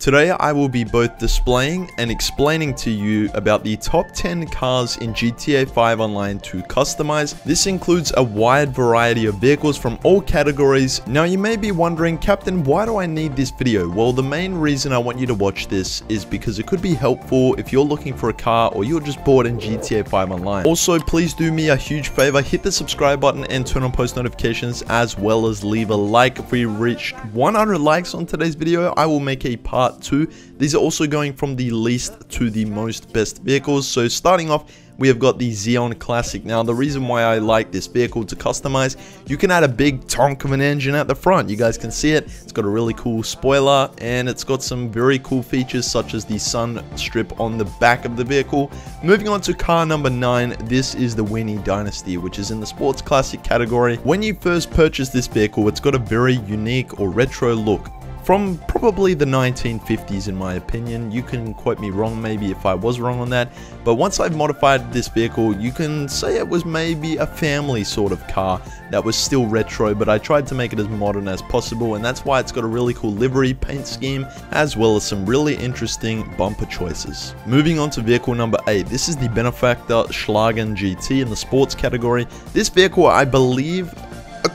Today I will be both displaying and explaining to you about the top 10 cars in GTA 5 Online to customize. This includes a wide variety of vehicles from all categories. Now you may be wondering, Captain, why do I need this video? Well, the main reason I want you to watch this is because it could be helpful if you're looking for a car or you're just bored in GTA 5 Online. Also, please do me a huge favor, hit the subscribe button and turn on post notifications, as well as leave a like. If we reach 100 likes on today's video, I will make a part 2. These are also going from the least to the most best vehicles. So starting off, we have got the Zeon Classic. Now, the reason why I like this vehicle to customize, you can add a big tonk of an engine at the front. You guys can see it. It's got a really cool spoiler, and it's got some very cool features such as the sun strip on the back of the vehicle. Moving on to car number 9, this is the Dynasty, which is in the sports classic category. When you first purchase this vehicle, it's got a very unique or retro look. From probably the 1950s in my opinion. You can quote me wrong maybe if I was wrong on that, but once I've modified this vehicle, you can say it was maybe a family sort of car that was still retro, but I tried to make it as modern as possible, and that's why it's got a really cool livery paint scheme as well as some really interesting bumper choices. Moving on to vehicle number 8, this is the Benefactor Slygin GT in the sports category. This vehicle, I believe,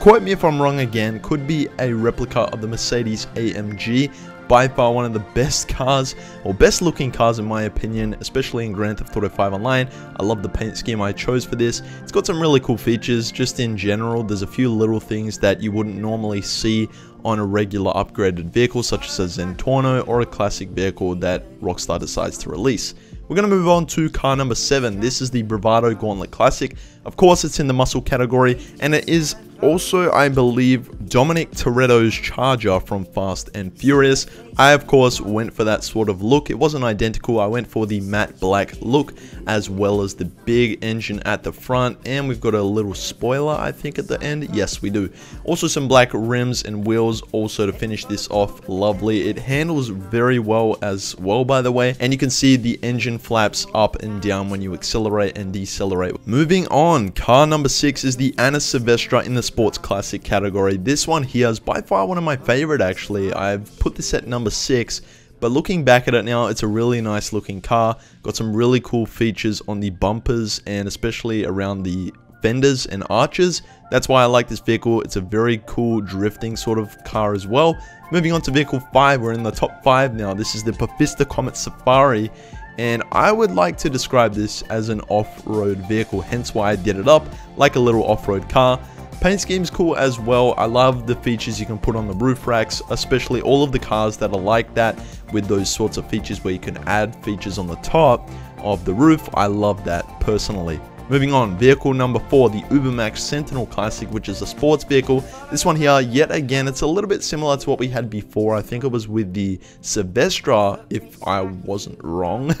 quote me if I'm wrong again, could be a replica of the Mercedes AMG. By far one of the best cars, or best looking cars in my opinion, especially in Grand Theft Auto 5 Online. I love the paint scheme I chose for this. It's got some really cool features. Just in general, there's a few little things that you wouldn't normally see on a regular upgraded vehicle, such as a Sentinel or a classic vehicle that Rockstar decides to release. We're going to move on to car number 7. This is the Bravado Gauntlet Classic. Of course, it's in the muscle category, and it is also, I believe, Dominic Toretto's Charger from Fast and Furious. I, of course, went for that sort of look. It wasn't identical. I went for the matte black look, as well as the big engine at the front, and we've got a little spoiler, I think, at the end. Yes, we do. Also, some black rims and wheels also to finish this off. Lovely. It handles very well as well, by the way, and you can see the engine flaps up and down when you accelerate and decelerate. Moving on, car number 6 is the Silvestre in the sports classic category. This one here is by far one of my favorite, actually. I've put this at number 6, but looking back at it now, it's a really nice looking car. Got some really cool features on the bumpers and especially around the fenders and arches. That's why I like this vehicle. It's a very cool drifting sort of car as well. Moving on to vehicle 5, we're in the top 5 now. This is the Comet Safari, and I would like to describe this as an off-road vehicle, hence why I did it up like a little off-road car. Paint scheme's cool as well. I love the features you can put on the roof racks, especially all of the cars that are like that, with those sorts of features where you can add features on the top of the roof. I love that personally. Moving on, vehicle number 4, the Ubermax Sentinel Classic, which is a sports vehicle. This one here, yet again, it's a little bit similar to what we had before. I think it was with the Silvestre, if I wasn't wrong.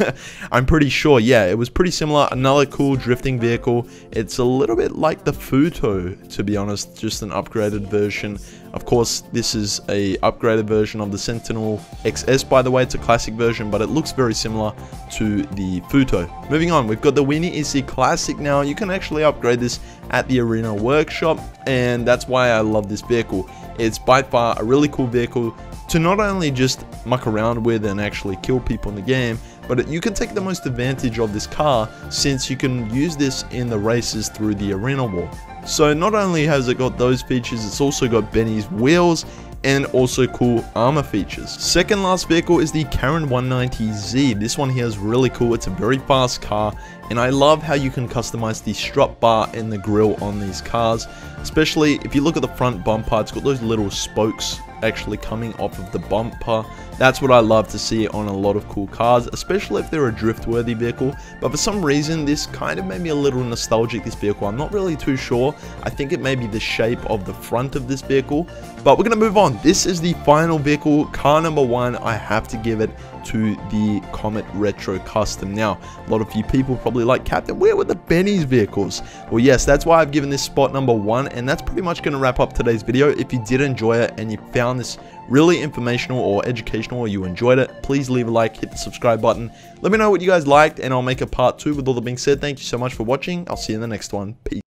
I'm pretty sure, yeah, it was pretty similar. Another cool drifting vehicle. It's a little bit like the Futo, to be honest, just an upgraded version. Of course, this is a upgraded version of the Sentinel XS, by the way. It's a classic version, but it looks very similar to the Futo. Moving on, we've got the Winnie Classic now. You can actually upgrade this at the Arena Workshop, and that's why I love this vehicle. It's by far a really cool vehicle to not only just muck around with and actually kill people in the game, but you can take the most advantage of this car since you can use this in the races through the arena wall. So not only has it got those features, it's also got Benny's wheels and also cool armor features. Second last vehicle is the Karen 190Z. This one here is really cool. It's a very fast car, and I love how you can customize the strut bar and the grille on these cars, especially if you look at the front bumper. It's got those little spokes actually coming off of the bumper. That's what I love to see on a lot of cool cars, especially if they're a drift-worthy vehicle. But for some reason, this kind of made me a little nostalgic, this vehicle. I'm not really too sure. I think it may be the shape of the front of this vehicle. But we're going to move on. This is the final vehicle, car number 1. I have to give it to the Comet Retro Custom. Now, a lot of you people probably like, Captain, where were the Benny's vehicles? Well, yes, that's why I've given this spot number 1, and that's pretty much going to wrap up today's video. If you did enjoy it and you found this really informational or educational, or you enjoyed it, please leave a like, hit the subscribe button. Let me know what you guys liked, and I'll make a part 2. With all that being said, thank you so much for watching. I'll see you in the next one. Peace.